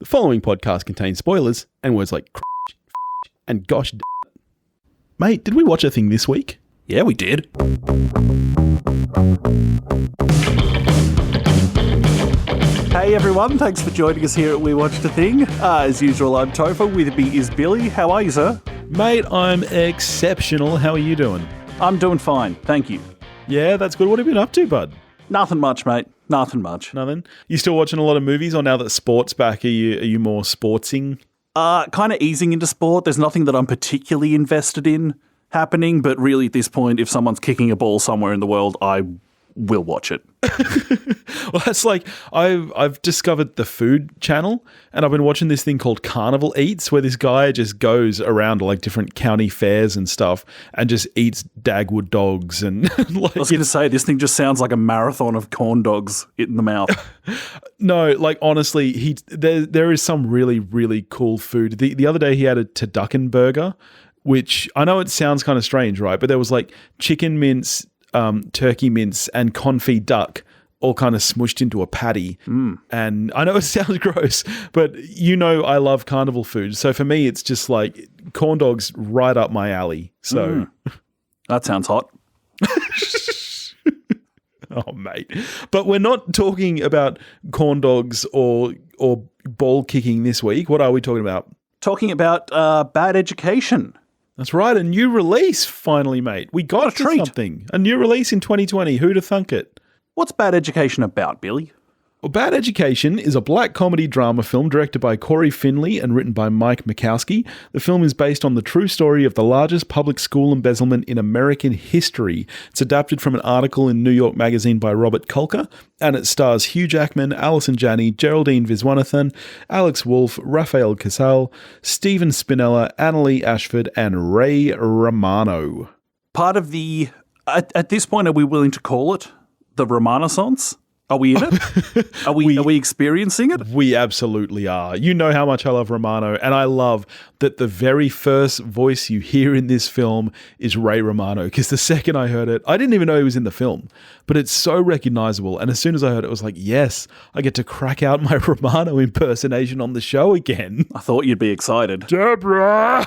The following podcast contains spoilers and words like and gosh. Mate, did we watch a thing this week? Yeah, we did. Hey everyone, thanks for joining us here at We Watched a Thing. As usual, I'm Topher. With me is Billy. How are you, sir? Mate, I'm exceptional. How are you doing? I'm doing fine, thank you. Yeah, that's good. What have you been up to, bud? Nothing much, mate. Nothing much. Nothing? You still watching a lot of movies, or now that sport's back, are you more sportsing? Kind of easing into sport. There's nothing that I'm particularly invested in happening, but really at this point, if someone's kicking a ball somewhere in the world, I will watch it. Well, that's like, I've discovered the Food Channel, and I've been watching this thing called Carnival Eats, where this guy just goes around to like different county fairs and stuff and just eats Dagwood dogs. And like, I was going to say, this thing just sounds like a marathon of corn dogs in the mouth. No, like honestly, there is some really, really cool food. The other day he had a turducken burger, which I know it sounds kind of strange, right? But there was like chicken mince, turkey mince, and confit duck all kind of smushed into a patty. And I know it sounds gross, but you know I love carnival food. So for me, it's just like corn dogs right up my alley. So That sounds hot. Oh, mate. But we're not talking about corn dogs or ball kicking this week. What are we talking about? Talking about Bad Education. That's right. A new release, finally, mate. We got a treat. Something. A new release in 2020. Who'd have thunk it? What's Bad Education about, Billy? Well, Bad Education is a black comedy drama film directed by Cory Finley and written by Mike Makowsky. The film is based on the true story of the largest public school embezzlement in American history. It's adapted from an article in New York Magazine by Robert Kolker, and it stars Hugh Jackman, Allison Janney, Geraldine Viswanathan, Alex Wolff, Rafael Casal, Stephen Spinella, Annaleigh, Ashford, and Ray Romano. Part of the... At this point, are we willing to call it the Renaissance? Are we in it? Are we experiencing it? We absolutely are. You know how much I love Romano, and I love that the very first voice you hear in this film is Ray Romano, because the second I heard it, I didn't even know he was in the film, but it's so recognizable. And as soon as I heard it, I was like, yes, I get to crack out my Romano impersonation on the show again. I thought you'd be excited. Deborah!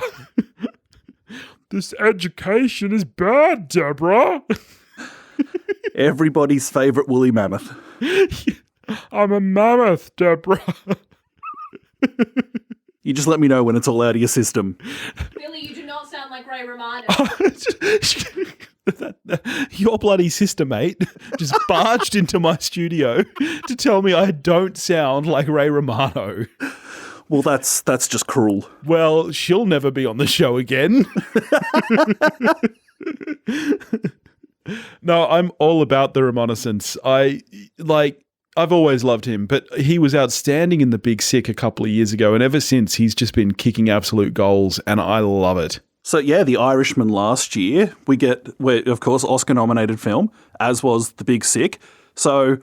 This education is bad, Deborah! Everybody's favourite woolly mammoth. I'm a mammoth, Deborah. You just let me know when it's all out of your system. Billy, you do not sound like Ray Romano. Your bloody sister, mate, just barged into my studio to tell me I don't sound like Ray Romano. Well, that's just cruel. Well, she'll never be on the show again. No, I'm all about the Renaissance. I've always loved him, but he was outstanding in The Big Sick a couple of years ago, and ever since he's just been kicking absolute goals, and I love it. So yeah, The Irishman last year, we're of course Oscar-nominated film, as was The Big Sick. So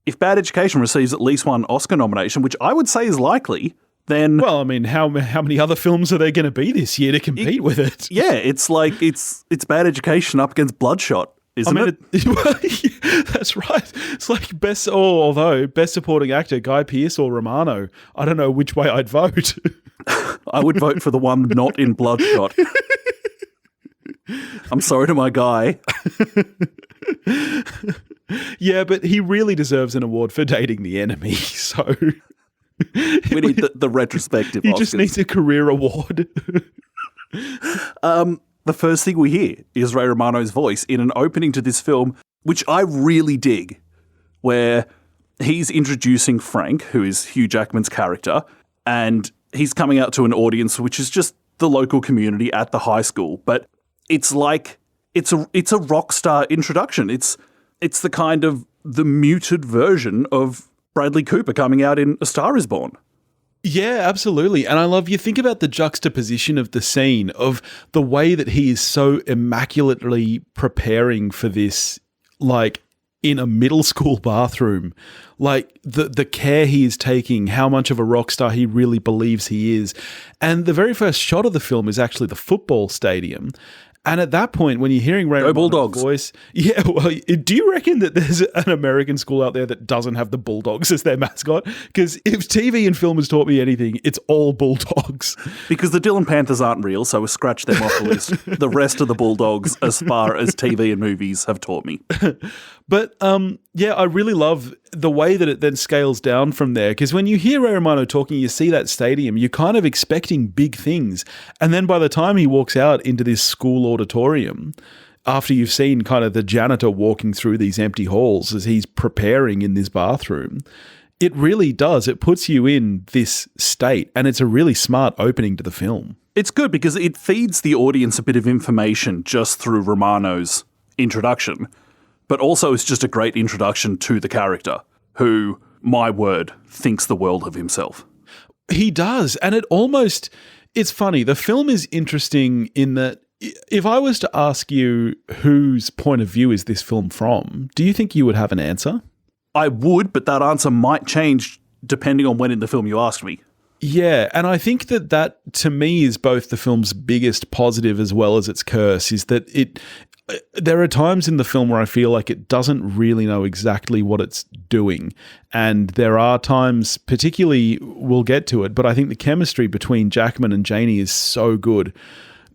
if Bad Education receives at least one Oscar nomination, which I would say is likely, then... Well, I mean, how many other films are there going to be this year to compete with it? Yeah, it's like, it's Bad Education up against Bloodshot. Isn't it? That's right. It's like best supporting actor, Guy Pearce or Romano. I don't know which way I'd vote. I would vote for the one not in Bloodshot. I'm sorry to my guy. Yeah, but he really deserves an award for dating the enemy, so... We need the retrospective He Oscars. just needs a career award. The first thing we hear is Ray Romano's voice in an opening to this film, which I really dig, where he's introducing Frank, who is Hugh Jackman's character, and he's coming out to an audience which is just the local community at the high school. But it's like it's a rock star introduction. It's the kind of the muted version of Bradley Cooper coming out in A Star Is Born. Yeah, absolutely. And I love, you think about the juxtaposition of the scene, of the way that he is so immaculately preparing for this, like in a middle school bathroom, like the care he is taking, how much of a rock star he really believes he is. And the very first shot of the film is actually the football stadium. And at that point, when you're hearing Ray Romano's Bulldogs. voice, yeah, well, do you reckon that there's an American school out there that doesn't have the Bulldogs as their mascot? Because if TV and film has taught me anything, it's all Bulldogs. Because the Dillon Panthers aren't real, so we scratch them off the list. The rest of the Bulldogs, as far as TV and movies have taught me. But yeah, I really love the way that it then scales down from there. Because when you hear Ray Romano talking, you see that stadium, you're kind of expecting big things. And then by the time he walks out into this school auditorium, after you've seen kind of the janitor walking through these empty halls as he's preparing in this bathroom, it really does. It puts you in this state, and it's a really smart opening to the film. It's good because it feeds the audience a bit of information just through Romano's introduction, but also it's just a great introduction to the character who, my word, thinks the world of himself. He does, and it's funny. The film is interesting in that if I was to ask you whose point of view is this film from, do you think you would have an answer? I would, but that answer might change depending on when in the film you asked me. Yeah, and I think that to me is both the film's biggest positive as well as its curse, is that there are times in the film where I feel like it doesn't really know exactly what it's doing. And there are times, particularly, we'll get to it, but I think the chemistry between Jackman and Janney is so good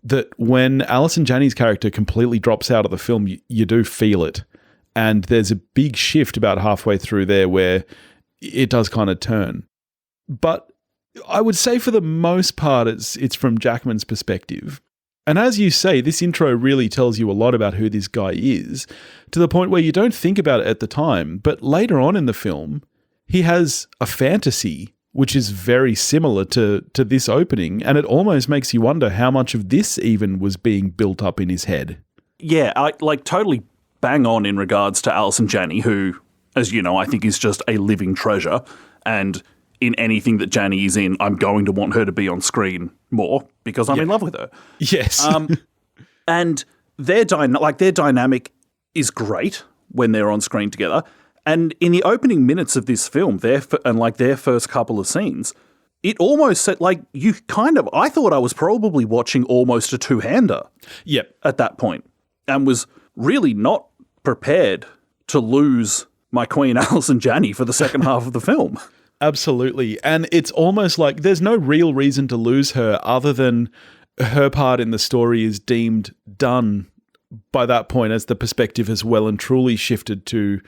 that when Allison Janney's character completely drops out of the film, you do feel it. And there's a big shift about halfway through there where it does kind of turn. But I would say for the most part, it's from Jackman's perspective. And as you say, this intro really tells you a lot about who this guy is, to the point where you don't think about it at the time. But later on in the film, he has a fantasy which is very similar to this opening, and it almost makes you wonder how much of this even was being built up in his head. Yeah, I totally bang on in regards to Allison Janney, who, as you know, I think is just a living treasure, and in anything that Janney is in, I'm going to want her to be on screen more because I'm in love with her. Yes. And their dynamic is great when they're on screen together. And in the opening minutes of this film, their first couple of scenes, it almost said I thought I was probably watching almost a two-hander. Yep. At that point, and was really not prepared to lose my queen Allison Janney for the second half of the film. Absolutely. And it's almost like there's no real reason to lose her other than her part in the story is deemed done by that point, as the perspective has well and truly shifted to,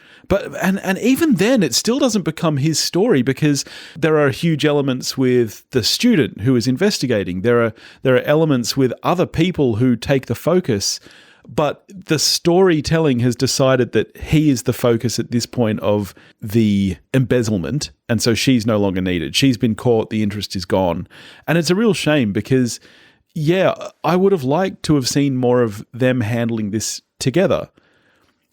and even then it still doesn't become his story, because there are huge elements with the student who is investigating. There are elements with other people who take the focus, but the storytelling has decided that he is the focus at this point of the embezzlement, and so she's no longer needed. She's been caught, the interest is gone. And it's a real shame because, yeah, I would have liked to have seen more of them handling this together.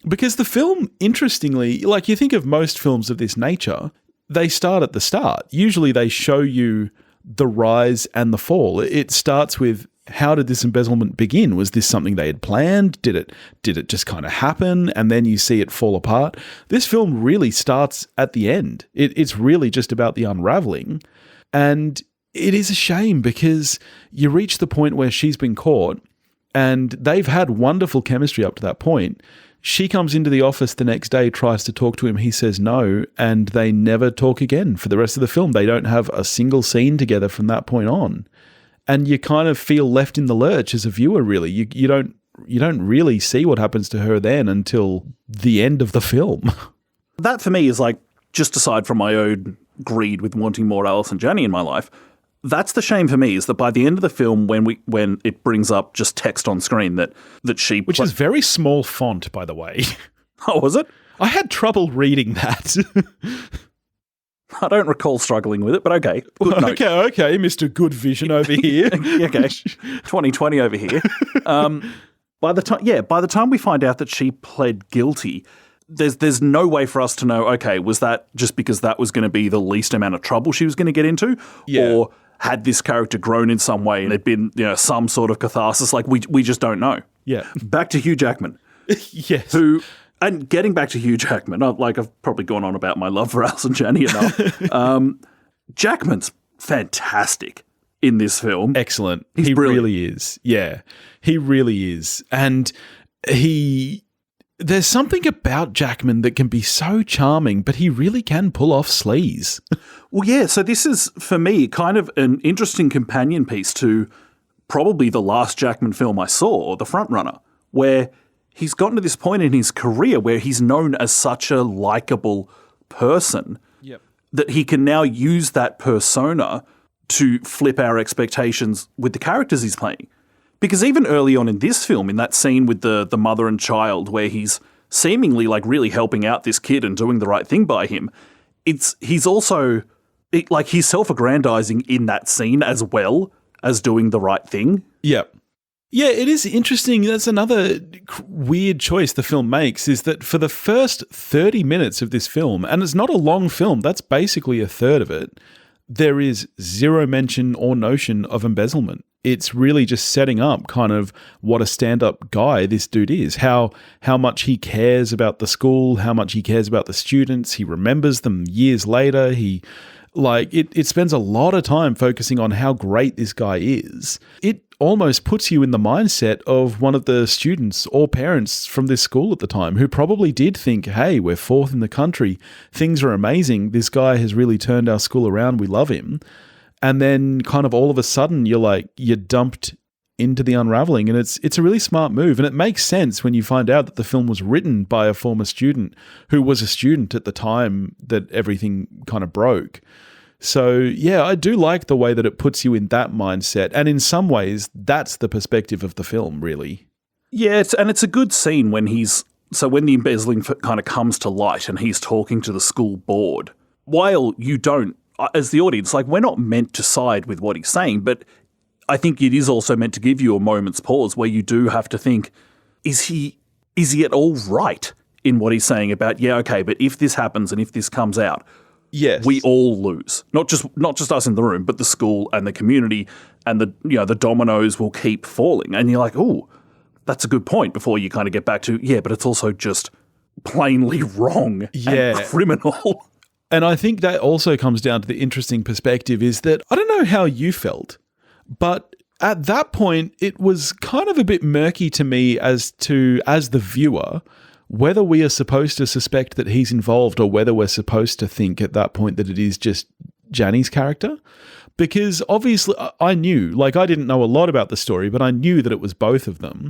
Because the film, interestingly, like you think of most films of this nature, they start at the start. Usually they show you the rise and the fall. It starts with, how did this embezzlement begin? Was this something they had planned? Did it just kind of happen? And then you see it fall apart. This film really starts at the end. It's really just about the unraveling. And it is a shame because you reach the point where she's been caught and they've had wonderful chemistry up to that point. She comes into the office the next day, tries to talk to him. He says no, and they never talk again for the rest of the film. They don't have a single scene together from that point on. And you kind of feel left in the lurch as a viewer, really. You don't really see what happens to her then until the end of the film. That for me is like, just aside from my own greed with wanting more Allison Janney in my life, that's the shame for me, is that by the end of the film, when it brings up just text on screen that she... Which is very small font, by the way. Oh, was it? I had trouble reading that. I don't recall struggling with it, but okay. Good note. Okay, Mr. Good Vision over here. Okay, 2020 over here. By the time we find out that she pled guilty, there's no way for us to know, okay, was that just because that was going to be the least amount of trouble she was going to get into? Yeah. Or had this character grown in some way and there'd been, some sort of catharsis? Like, we just don't know. Yeah. Back to Hugh Jackman. Yes. And getting back to Hugh Jackman, I've probably gone on about my love for Allison Janney enough. Jackman's fantastic in this film. Excellent. He's he brilliant. Really is. Yeah, he really is. And there's something about Jackman that can be so charming, but he really can pull off sleaze. Well, yeah, so this is, for me, kind of an interesting companion piece to probably the last Jackman film I saw, or The Frontrunner, where he's gotten to this point in his career where he's known as such a likable person that he can now use that persona to flip our expectations with the characters he's playing. Because even early on in this film, in that scene with the mother and child where he's seemingly like really helping out this kid and doing the right thing by him, he's also like he's self-aggrandizing in that scene as well as doing the right thing. Yeah. Yeah, it is interesting. That's another weird choice the film makes, is that for the first 30 minutes of this film, and it's not a long film, that's basically a third of it, there is zero mention or notion of embezzlement. It's really just setting up kind of what a stand-up guy this dude is, how much he cares about the school, how much he cares about the students. He remembers them years later. It spends a lot of time focusing on how great this guy is. It almost puts you in the mindset of one of the students or parents from this school at the time who probably did think, hey, we're fourth in the country. Things are amazing. This guy has really turned our school around. We love him. And then kind of all of a sudden you're dumped into the unraveling, and it's a really smart move. And it makes sense when you find out that the film was written by a former student who was a student at the time that everything kind of broke. So yeah, I do like the way that it puts you in that mindset. And in some ways, that's the perspective of the film, really. Yeah, it's a good scene when when the embezzling kind of comes to light and he's talking to the school board. While you don't, as the audience, like, we're not meant to side with what he's saying, but I think it is also meant to give you a moment's pause where you do have to think, is he at all right in what he's saying about, yeah, okay, but if this happens and if this comes out, yes, we all lose. Not just us in the room, but the school and the community, and the dominoes will keep falling. And you're like, oh, that's a good point, before you kind of get back to, yeah, but it's also just plainly wrong and criminal. And I think that also comes down to the interesting perspective is that, I don't know how you felt, but at that point, it was kind of a bit murky to me as the viewer, whether we are supposed to suspect that he's involved or whether we're supposed to think at that point that it is just Janney's character. Because obviously I knew, like, I didn't know a lot about the story, but I knew that it was both of them.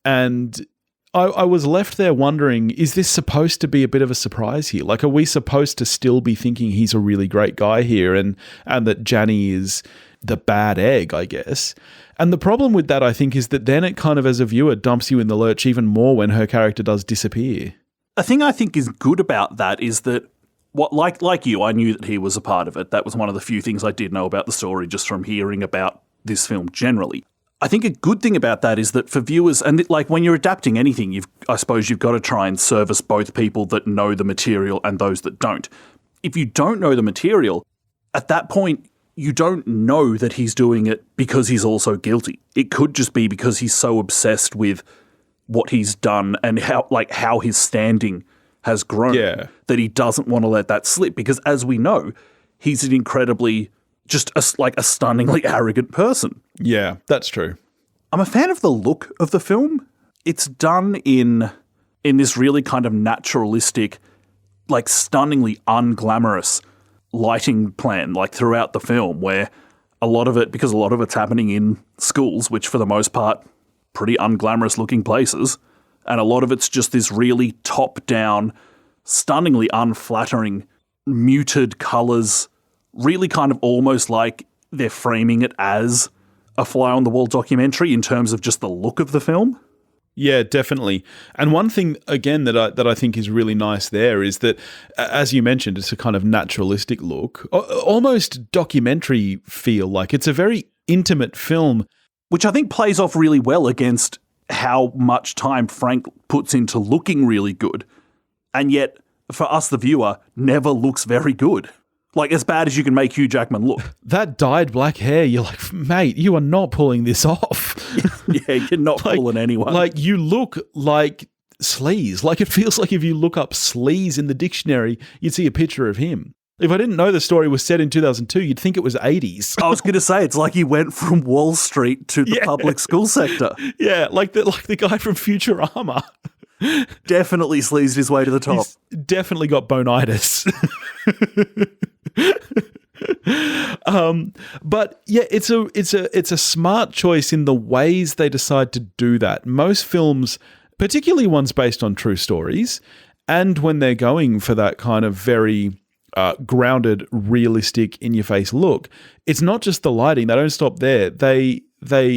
And I was left there wondering, is this supposed to be a bit of a surprise here? Like, are we supposed to still be thinking he's a really great guy here and that Janney is the bad egg, I guess? And the problem with that, I think, is that then it kind of, as a viewer, dumps you in the lurch even more when her character does disappear. A thing I think is good about that is that, like you, I knew that he was a part of it. That was one of the few things I did know about the story just from hearing about this film generally. I think a good thing about that is that for viewers, and like when you're adapting anything, I suppose you've got to try and service both people that know the material and those that don't. If you don't know the material, at that point, you don't know that he's doing it because he's also guilty. It could just be because he's so obsessed with what he's done and how his standing has grown that he doesn't want to let that slip. Because as we know, he's an incredibly, just a stunningly arrogant person. Yeah, that's true. I'm a fan of the look of the film. It's done in this really kind of naturalistic, like stunningly unglamorous lighting plan, like throughout the film, where because a lot of it's happening in schools, which for the most part, pretty unglamorous looking places, and a lot of it's just this really top-down, stunningly unflattering, muted colours, really kind of almost like they're framing it as a fly-on-the-wall documentary in terms of just the look of the film. Yeah, definitely. And one thing, again, that I think is really nice there is that, as you mentioned, it's a kind of naturalistic look, almost documentary feel. Like, it's a very intimate film. Which I think plays off really well against how much time Frank puts into looking really good, and yet, for us, the viewer, never looks very good. Like, as bad as you can make Hugh Jackman look. That dyed black hair, you're like, mate, you are not pulling this off. Yeah, you're not fooling anyone. Like, you look like sleaze. Like, it feels like if you look up sleaze in the dictionary, you'd see a picture of him. If I didn't know the story was set in 2002, you'd think it was 80s. I was going to say, it's like he went from Wall Street to the public school sector. Yeah, like the guy from Futurama. Definitely sleazed his way to the top. He's definitely got bonitis. But yeah, it's a smart choice in the ways they decide to do that. Most films, particularly ones based on true stories, and when they're going for that kind of very grounded, realistic, in-your-face look, it's not just the lighting. They don't stop there. They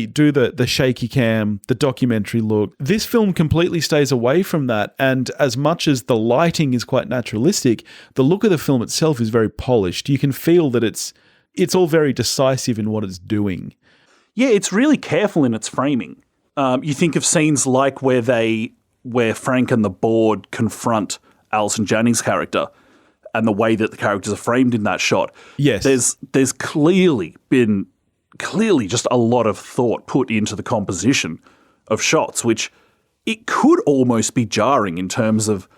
do the shaky cam, the documentary look. This film completely stays away from that, and as much as the lighting is quite naturalistic, the look of the film itself is very polished. You can feel that it's all very decisive in what it's doing. Yeah, it's really careful in its framing. You think of scenes like where Frank and the board confront Allison Janney's character, and the way that the characters are framed in that shot. Yes. There's clearly just a lot of thought put into the composition of shots, which it could almost be jarring in terms of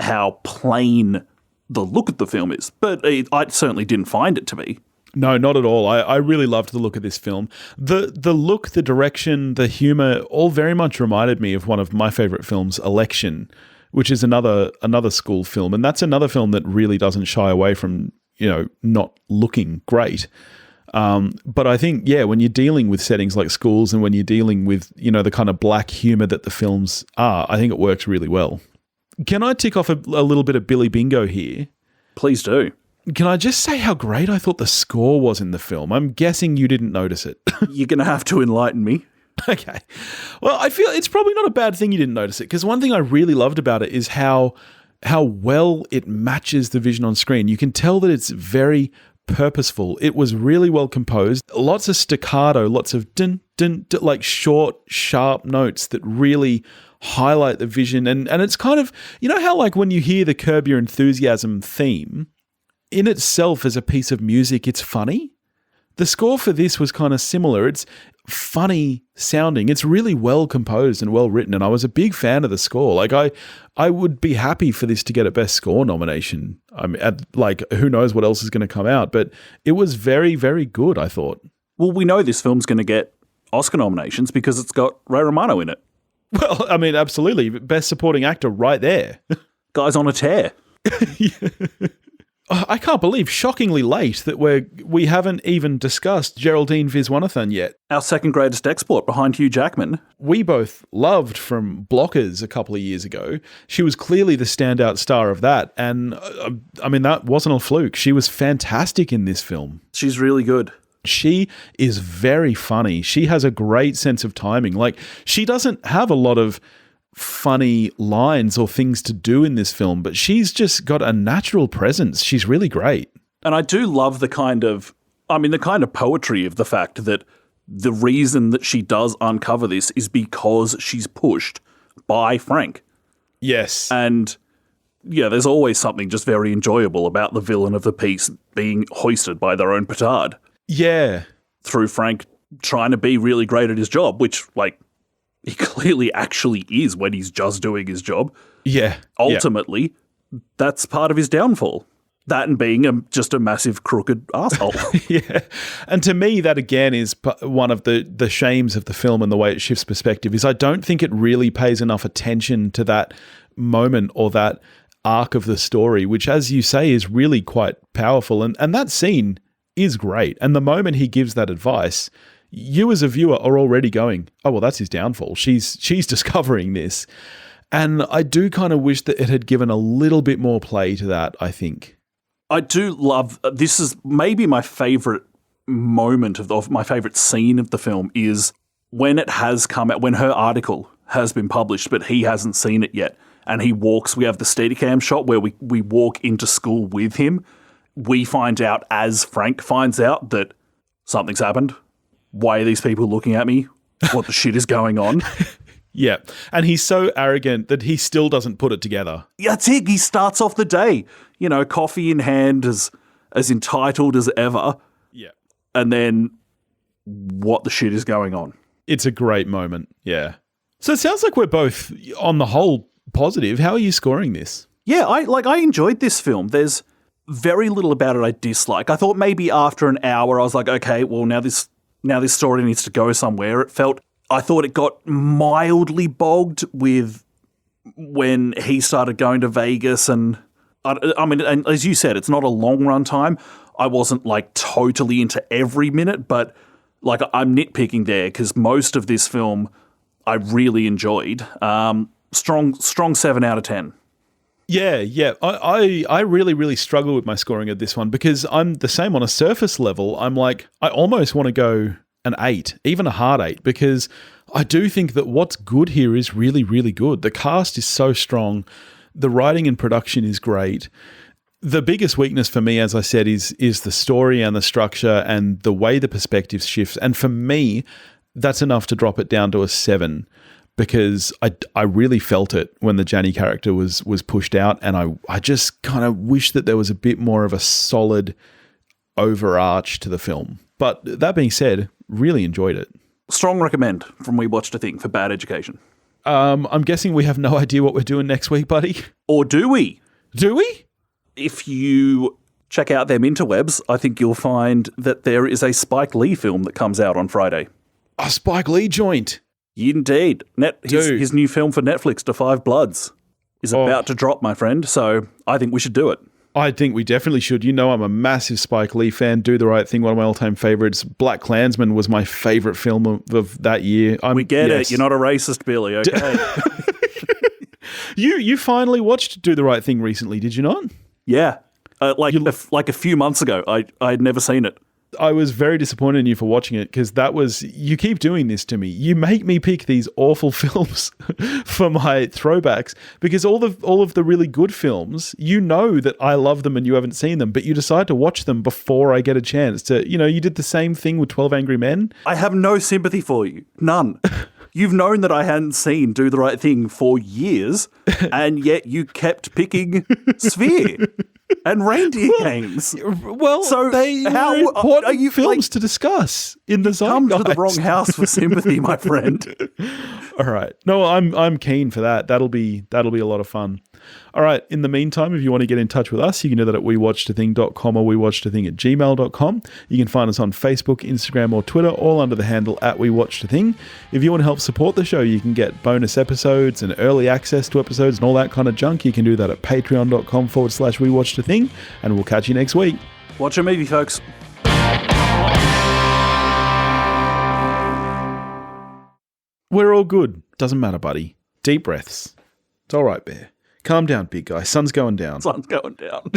how plain the look of the film is. But I certainly didn't find it to be. No, not at all. I really loved the look of this film. The look, the direction, the humor, all very much reminded me of one of my favorite films, Election, which is another school film. And that's another film that really doesn't shy away from, not looking great. But I think, when you're dealing with settings like schools and when you're dealing with, the kind of black humor that the films are, I think it works really well. Can I tick off a little bit of Billy Bingo here? Please do. Can I just say how great I thought the score was in the film? I'm guessing you didn't notice it. You're going to have to enlighten me. Okay. Well, I feel it's probably not a bad thing you didn't notice it, because one thing I really loved about it is how well it matches the vision on screen. You can tell that it's very purposeful. It was really well composed. Lots of staccato, lots of dun, dun, dun, like short, sharp notes that really highlight the vision. And it's kind of, how like when you hear the Curb Your Enthusiasm theme, in itself as a piece of music, it's funny. The score for this was kind of similar. It's funny sounding. It's really well composed and well written, and I was a big fan of the score. Like I would be happy for this to get a Best Score nomination. Who knows what else is going to come out, but it was very, very good, I thought. Well, we know this film's going to get Oscar nominations because it's got Ray Romano in it. Well, I mean, absolutely. Best Supporting Actor right there. Guy's on a tear. Yeah. I can't believe, shockingly late, that we haven't even discussed Geraldine Viswanathan yet. Our second greatest export behind Hugh Jackman. We both loved from Blockers a couple of years ago. She was clearly the standout star of that. And that wasn't a fluke. She was fantastic in this film. She's really good. She is very funny. She has a great sense of timing. Like, she doesn't have a lot of funny lines or things to do in this film, but she's just got a natural presence. She's really great. And I do love the kind of poetry of the fact that the reason that she does uncover this is because she's pushed by Frank. Yes. And there's always something just very enjoyable about the villain of the piece being hoisted by their own petard. Yeah. Through Frank trying to be really great at his job, which, he clearly actually is when he's just doing his job. Yeah. Ultimately, that's part of his downfall. That and being just a massive crooked asshole. Yeah. And to me, that again is one of the shames of the film and the way it shifts perspective is I don't think it really pays enough attention to that moment or that arc of the story, which, as you say, is really quite powerful. And that scene is great. And the moment he gives that advice, you as a viewer are already going, oh, well, that's his downfall. She's discovering this. And I do kind of wish that it had given a little bit more play to that, I think. I do love, this is maybe my favourite moment of my favourite scene of the film is when it has come out, when her article has been published, but he hasn't seen it yet. And we have the Steadicam shot where we walk into school with him. We find out as Frank finds out that something's happened. Why are these people looking at me? What the shit is going on? Yeah. And he's so arrogant that he still doesn't put it together. That's it. He starts off the day, coffee in hand, as entitled as ever. Yeah. And then what the shit is going on? It's a great moment. Yeah. So it sounds like we're both, on the whole, positive. How are you scoring this? Yeah, I enjoyed this film. There's very little about it I dislike. I thought maybe after an hour I was like, okay, well now this story needs to go somewhere. I thought it got mildly bogged with when he started going to Vegas, and I mean, and as you said, it's not a long run time. I wasn't like totally into every minute, but like I'm nitpicking there because most of this film I really enjoyed. Strong 7 out of 10. Yeah. I really, really struggle with my scoring of this one because I'm the same on a surface level. I'm like, I almost want to go an 8, even a hard 8, because I do think that what's good here is really, really good. The cast is so strong. The writing and production is great. The biggest weakness for me, as I said, is the story and the structure and the way the perspective shifts. And for me, that's enough to drop it down to a 7 because I really felt it when the Janney character was pushed out, and I just kind of wish that there was a bit more of a solid overarch to the film. But that being said, really enjoyed it. Strong recommend from We Watched a Thing for Bad Education. I'm guessing we have no idea what we're doing next week, buddy. Or do we? Do we? If you check out them interwebs, I think you'll find that there is a Spike Lee film that comes out on Friday. A Spike Lee joint. Indeed. His new film for Netflix, To Five Bloods, is about to drop, my friend, so I think we should do it. I think we definitely should. You know I'm a massive Spike Lee fan. Do the Right Thing, one of my all-time favorites. Black Klansman was my favorite film of that year. We get it. You're not a racist, Billy, okay? You finally watched Do the Right Thing recently, did you not? Yeah. Like a few months ago. I had never seen it. I was very disappointed in you for watching it because you keep doing this to me. You make me pick these awful films for my throwbacks because all of the really good films, you know that I love them and you haven't seen them, but you decide to watch them before I get a chance to, you did the same thing with 12 Angry Men. I have no sympathy for you. None. You've known that I hadn't seen Do the Right Thing for years, and yet you kept picking Sphere and Reindeer Games. Well, so they are important films to discuss in the zeitgeist. Come to the wrong house for sympathy, my friend. All right. No, I'm keen for that. That'll be a lot of fun. All right. In the meantime, if you want to get in touch with us, you can do that at wewatchedathing.com or wewatchedathing@gmail.com. You can find us on Facebook, Instagram, or Twitter, all under the handle @wewatchedathing. If you want to help support the show, you can get bonus episodes and early access to episodes and all that kind of junk. You can do that at patreon.com/wewatchedathing, and we'll catch you next week. Watch a movie, folks. We're all good. Doesn't matter, buddy. Deep breaths. It's all right, Bear. Calm down, big guy. Sun's going down. Sun's going down.